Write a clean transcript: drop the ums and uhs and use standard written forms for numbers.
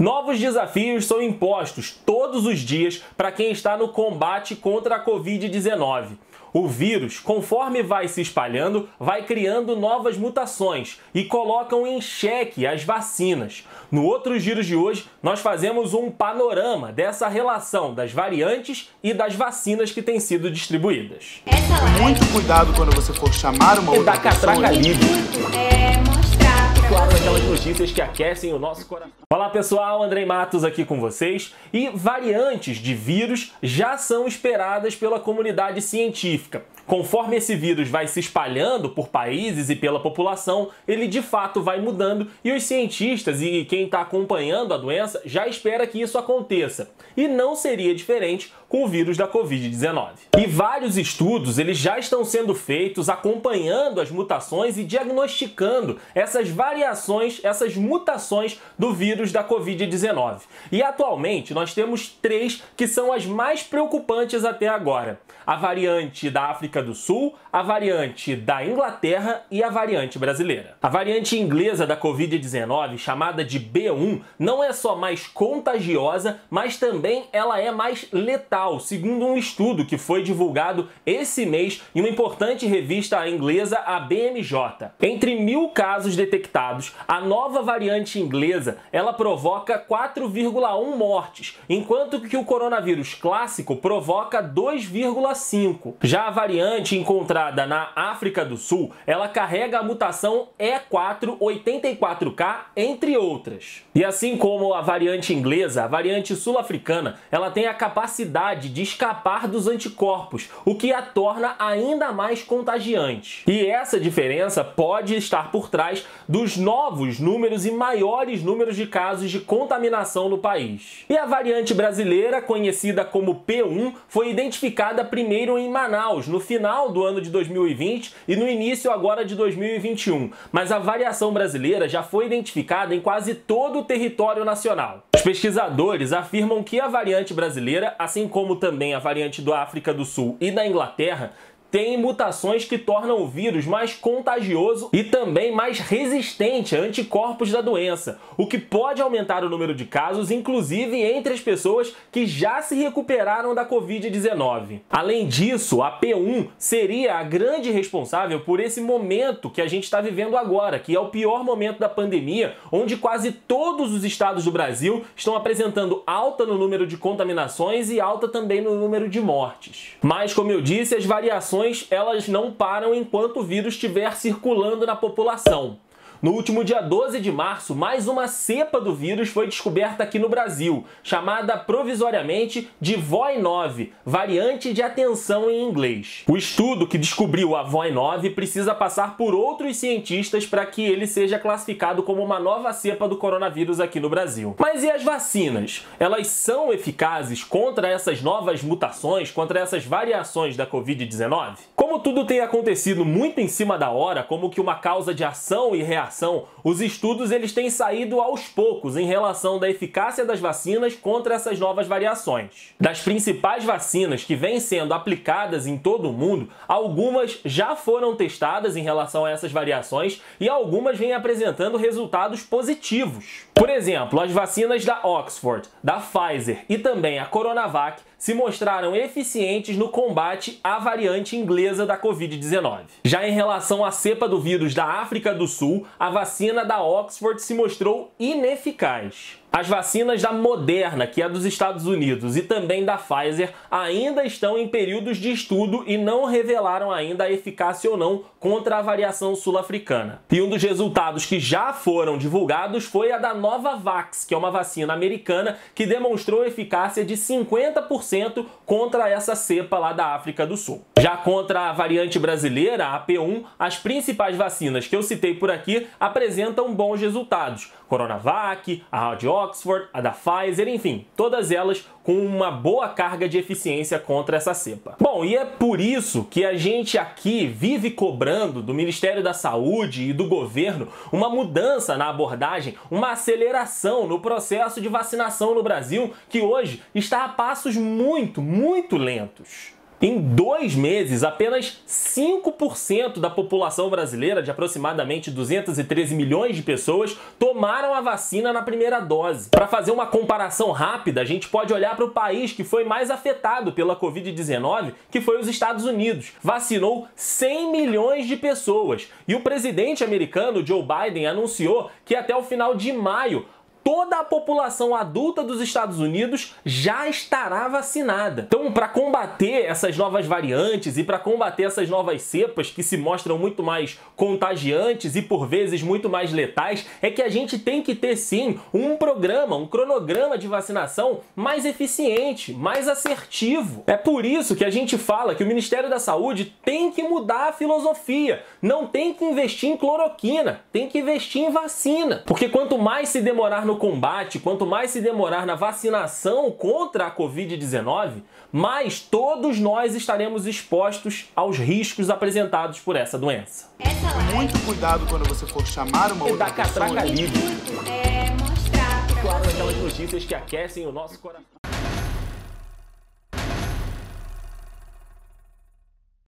Novos desafios são impostos todos os dias para quem está no combate contra a Covid-19. O vírus, conforme vai se espalhando, vai criando novas mutações e colocam em xeque as vacinas. No outro Giro de hoje, nós fazemos um panorama dessa relação das variantes e das vacinas que têm sido distribuídas. Muito cuidado quando você for chamar uma outra pessoa. Claro, aquelas notícias que aquecem o nosso coração. Olá pessoal, Andrei Matos aqui com vocês. E variantes de vírus já são esperadas pela comunidade científica. Conforme esse vírus vai se espalhando por países e pela população, ele de fato vai mudando e os cientistas e quem está acompanhando a doença já espera que isso aconteça. E não seria diferente com o vírus da Covid-19. E vários estudos eles já estão sendo feitos acompanhando as mutações e diagnosticando essas variações, essas mutações do vírus da Covid-19. E atualmente nós temos 3 que são as mais preocupantes até agora. A variante da África do Sul, a variante da Inglaterra e a variante brasileira. A variante inglesa da Covid-19, chamada de B1, não é só mais contagiosa, mas também ela é mais letal, segundo um estudo que foi divulgado esse mês em uma importante revista inglesa, a BMJ. Entre 1.000 casos detectados, a nova variante inglesa ela provoca 4,1 mortes, enquanto que o coronavírus clássico provoca 2,5. Já a variante encontrada na África do Sul, ela carrega a mutação E484K, entre outras. E assim como a variante inglesa, a variante sul-africana, ela tem a capacidade de escapar dos anticorpos, o que a torna ainda mais contagiante. E essa diferença pode estar por trás dos novos números e maiores números de casos de contaminação no país. E a variante brasileira, conhecida como P1, foi identificada primeiro em Manaus, no final do ano de 2020 e no início agora de 2021. Mas a variação brasileira já foi identificada em quase todo o território nacional. Os pesquisadores afirmam que a variante brasileira, assim como também a variante da África do Sul e da Inglaterra, tem mutações que tornam o vírus mais contagioso e também mais resistente a anticorpos da doença, o que pode aumentar o número de casos, inclusive entre as pessoas que já se recuperaram da Covid-19. Além disso, a P1 seria a grande responsável por esse momento que a gente está vivendo agora, que é o pior momento da pandemia, onde quase todos os estados do Brasil estão apresentando alta no número de contaminações e alta também no número de mortes. Mas, como eu disse, as variações elas não param enquanto o vírus estiver circulando na população. No último dia 12 de março, mais uma cepa do vírus foi descoberta aqui no Brasil, chamada provisoriamente de VOI9, variante de atenção em inglês. O estudo que descobriu a VOI9 precisa passar por outros cientistas para que ele seja classificado como uma nova cepa do coronavírus aqui no Brasil. Mas e as vacinas? Elas são eficazes contra essas novas mutações, contra essas variações da Covid-19? Como tudo tem acontecido muito em cima da hora, como que uma causa de ação e reação, os estudos eles têm saído aos poucos em relação da eficácia das vacinas contra essas novas variações. Das principais vacinas que vêm sendo aplicadas em todo o mundo, algumas já foram testadas em relação a essas variações e algumas vêm apresentando resultados positivos. Por exemplo, as vacinas da Oxford, da Pfizer e também a Coronavac se mostraram eficientes no combate à variante inglesa da Covid-19. Já em relação à cepa do vírus da África do Sul, a vacina da Oxford se mostrou ineficaz. As vacinas da Moderna, que é dos Estados Unidos, e também da Pfizer, ainda estão em períodos de estudo e não revelaram ainda a eficácia ou não contra a variação sul-africana. E um dos resultados que já foram divulgados foi a da Novavax, que é uma vacina americana que demonstrou eficácia de 50% contra essa cepa lá da África do Sul. Já contra a variante brasileira, a P1, as principais vacinas que eu citei por aqui apresentam bons resultados. Coronavac, a de Oxford, a da Pfizer, enfim, todas elas com uma boa carga de eficiência contra essa cepa. Bom, e é por isso que a gente aqui vive cobrando do Ministério da Saúde e do governo uma mudança na abordagem, uma aceleração no processo de vacinação no Brasil, que hoje está a passos muito lentos. Em 2 meses, apenas 5% da população brasileira, de aproximadamente 213 milhões de pessoas, tomaram a vacina na primeira dose. Para fazer uma comparação rápida, a gente pode olhar para o país que foi mais afetado pela Covid-19, que foi os Estados Unidos. Vacinou 100 milhões de pessoas. E o presidente americano, Joe Biden, anunciou que até o final de maio, toda a população adulta dos Estados Unidos já estará vacinada. Então, para combater essas novas variantes e para combater essas novas cepas que se mostram muito mais contagiantes e por vezes muito mais letais, é que a gente tem que ter sim um programa, um cronograma de vacinação mais eficiente, mais assertivo. É por isso que a gente fala que o Ministério da Saúde tem que mudar a filosofia. Não tem que investir em cloroquina, tem que investir em vacina. Porque quanto mais se demorar no combate, quanto mais se demorar na vacinação contra a Covid-19, mais todos nós estaremos expostos aos riscos apresentados por essa doença. Muito cuidado quando você for chamar uma outra pessoa. Da catraca livre. Mostrar pra Claro, vocês. aquelas notícias que aquecem o nosso coração.